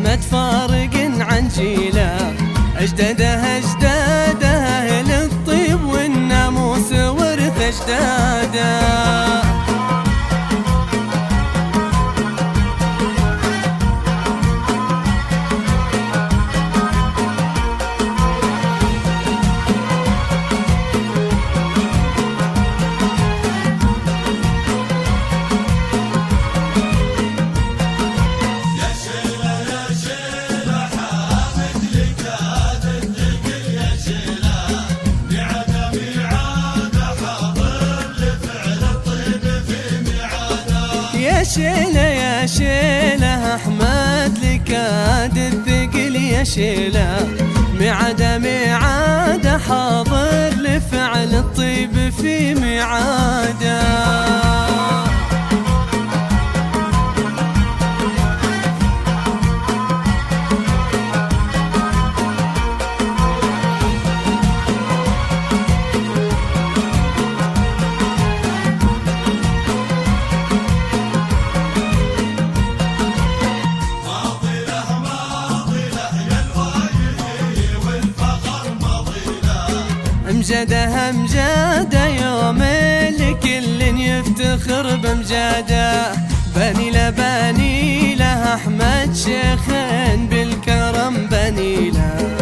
أحمد فارق عن جيله، أجداده أهل الطيب والناموس ورث أجداده. يا شيله أحمد لكاد الثقل يا شيله، ميعاده حاضر لفعل الطيب في ميعاده. أمجاده يوم الكل يفتخر بمجاده، بني له أحمد شيخ بالكرم بني له.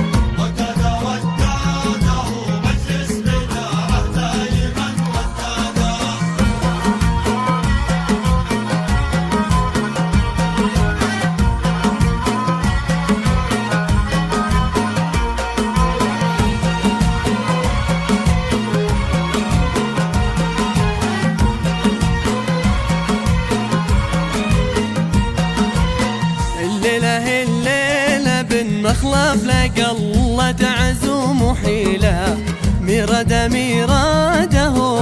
الليلة بن مخلف لقى الله تعزوم وحيله، ميراده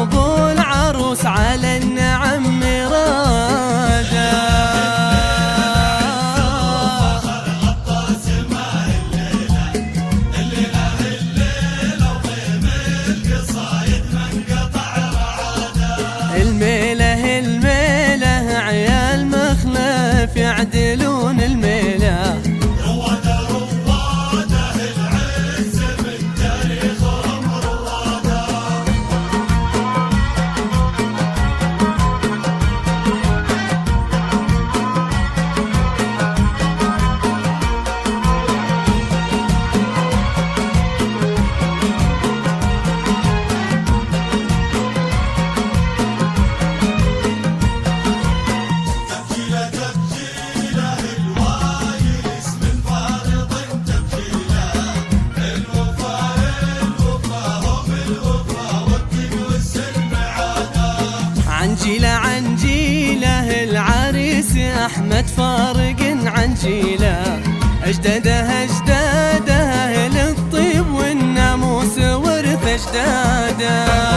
ابو العروس على النعم ميراده. الميله عيال مخلف يعدلون الميله، العز من تاريخهم رواده. عن جيله العريس أحمد فارق عن جيله، أجداده أهل الطيب والناموس ورث أجداده.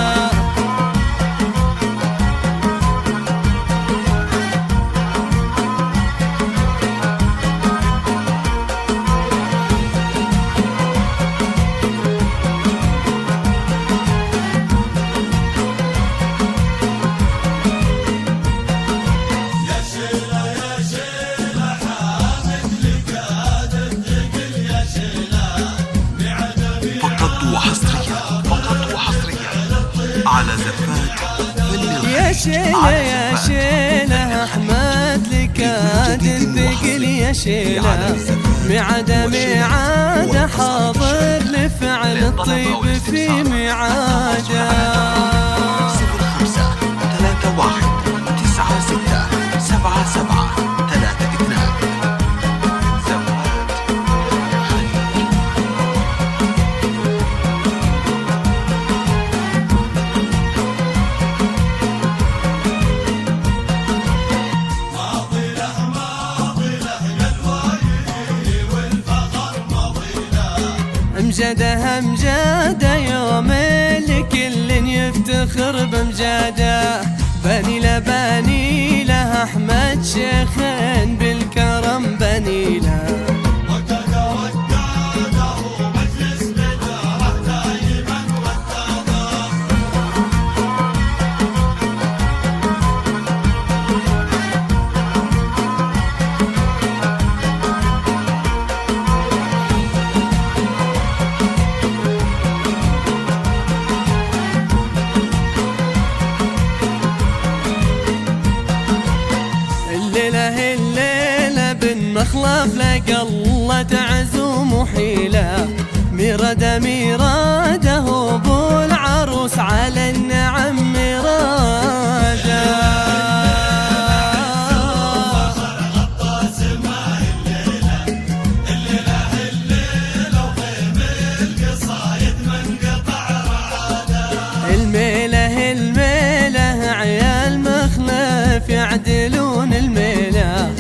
على زفات يا شيله أحمد لكاد الثقل يا شيله، ميعاده حاضر لفعل الطيب في ميعاده. 0531967732. أمجاده يوم الكل يفتخر بمجاده، بني له أحمد شيخ بالكرم بني له. ميراده ابو العروس على النعم مراده. الميله عيال مخلف يعدلون الميله،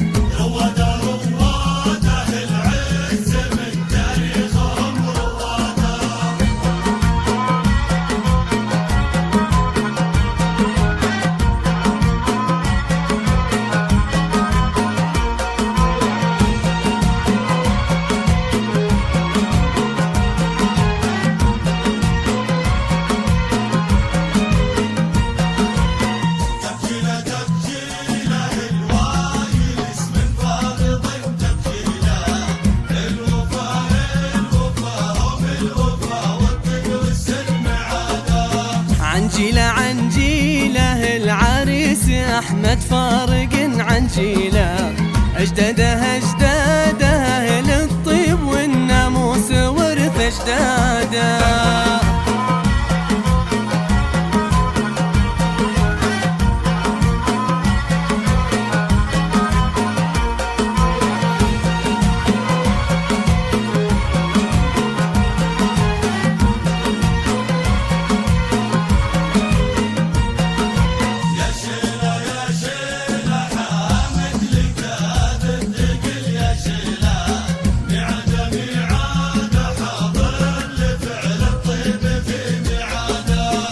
عنجيله العريس أحمد فارق عنجيله، أجداده للطيب والناموس ورث أجداده.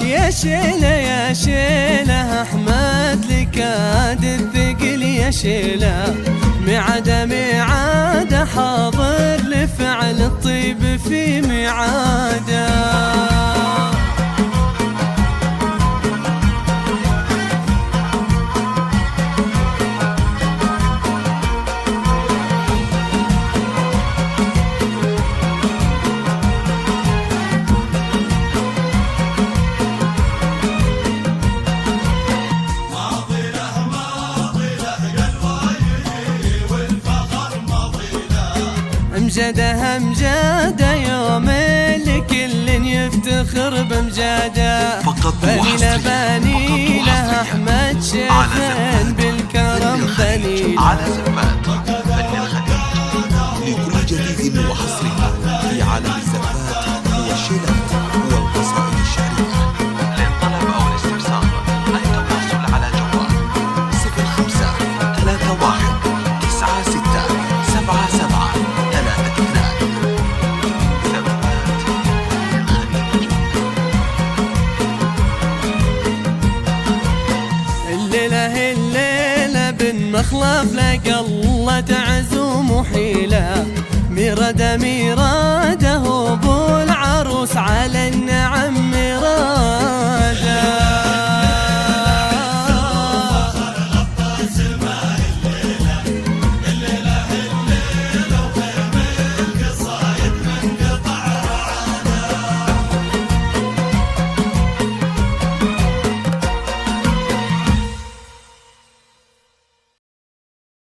يا شيله أحمد لكاد الثقل يا شيله، ميعاده حاضر لفعل الطيب في ميعاده. أمجاده يوم لكل يفتخر بمجاده، بني له أحمد شيخ بالكرم بني على زفات فن الخليج. لكل جديد وحصري في عالم الزفات والشيلات والقصائد الشعرية. للطلب أو الاستفسار التواصل على جوال 05 31 96 77 الليلة بن مخلف لقى الله تعزوم حيله، ميراده ابو العروس على النعم مراده.